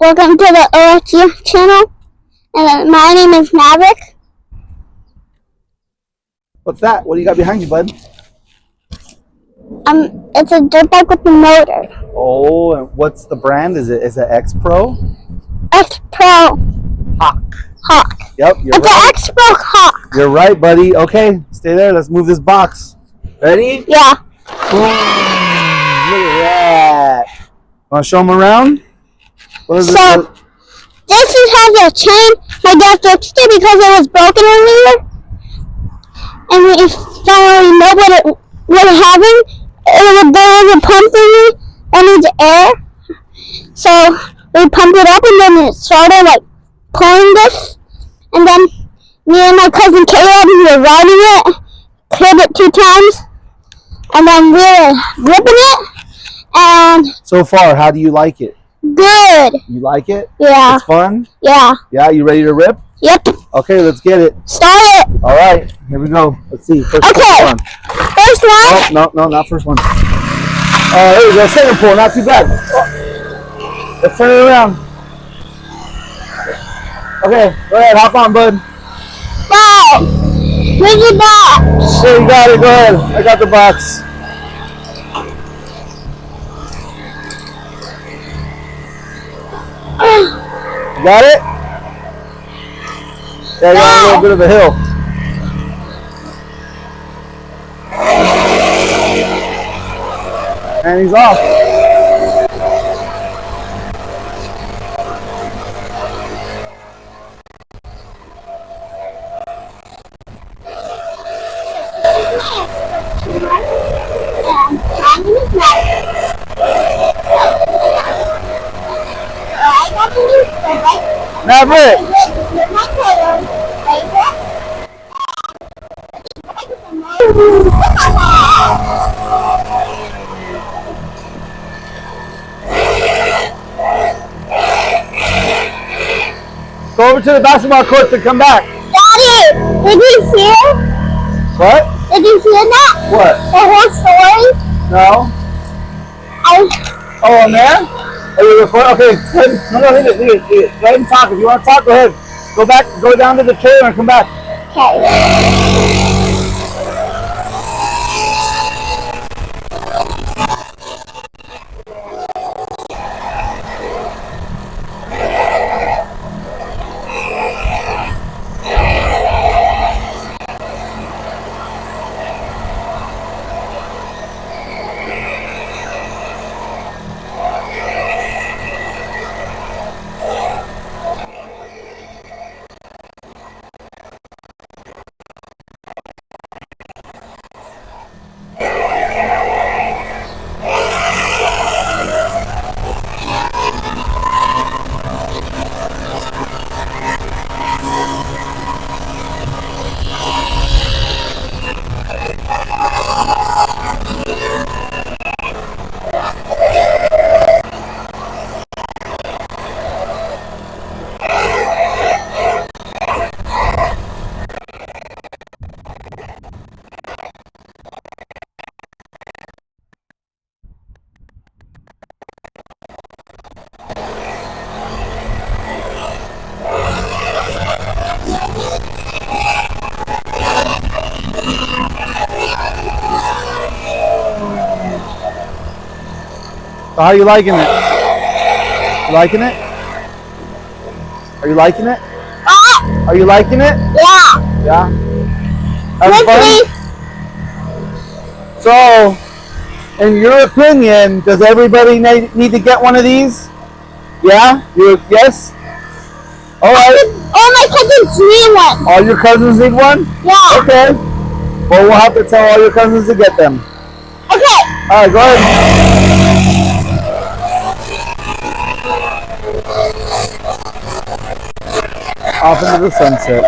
Welcome to the OFG channel, and my name is Maverick. What's that? What do you got behind you, bud? It's a dirt bike with a motor. Oh, and what's the brand? Is it X Pro? X Pro Hawk. Hawk. Yep, you're it's right. An X Pro Hawk. You're right, buddy. Okay, stay there. Let's move this box. Ready? Yeah. Boom. Look at that. Want to show them around? What is So, this has a chain. My dad fixed it because it was broken earlier. And we finally know what it was having. There was a pump thingy that needs air. So, we pumped it up and then it started like pulling this. And then me and my cousin Caleb, we were riding it, hit it 2 times. And then we were ripping it. And so far, how do you like it? good. You like it? Yeah. It's fun? Yeah. Yeah, you ready to rip? Yep. Okay, let's get it. Start it. All right, here we go. Let's see. First one. First one. Oh, no, not first one. Oh, there you go. Second pull, not too bad. Oh. Let's turn it around. Okay, go ahead, hop on, bud. Wow. Where's your box? There, you got it. Go ahead. I got the box. You got it? Yeah, you're on a little bit of a hill. And he's off. Maverick! Go over to the basketball court and come back. Daddy, did you hear? What? Did you hear that? What? The whole story? No. Oh, on there? Are you recording? Okay, no, leave it. Go ahead and talk. If you want to talk, go ahead. Go back, go down to the trailer and come back. Okay. So how are you liking it? You liking it? Are you liking it? Are you liking it? Yeah. Yeah? Having fun? So, in your opinion, does everybody need to get one of these? Yeah? Yes? Alright. All my cousins need one. All your cousins need one? Yeah. Okay. Well, we'll have to tell all your cousins to get them. Okay. Alright, go ahead. Off into the sunset.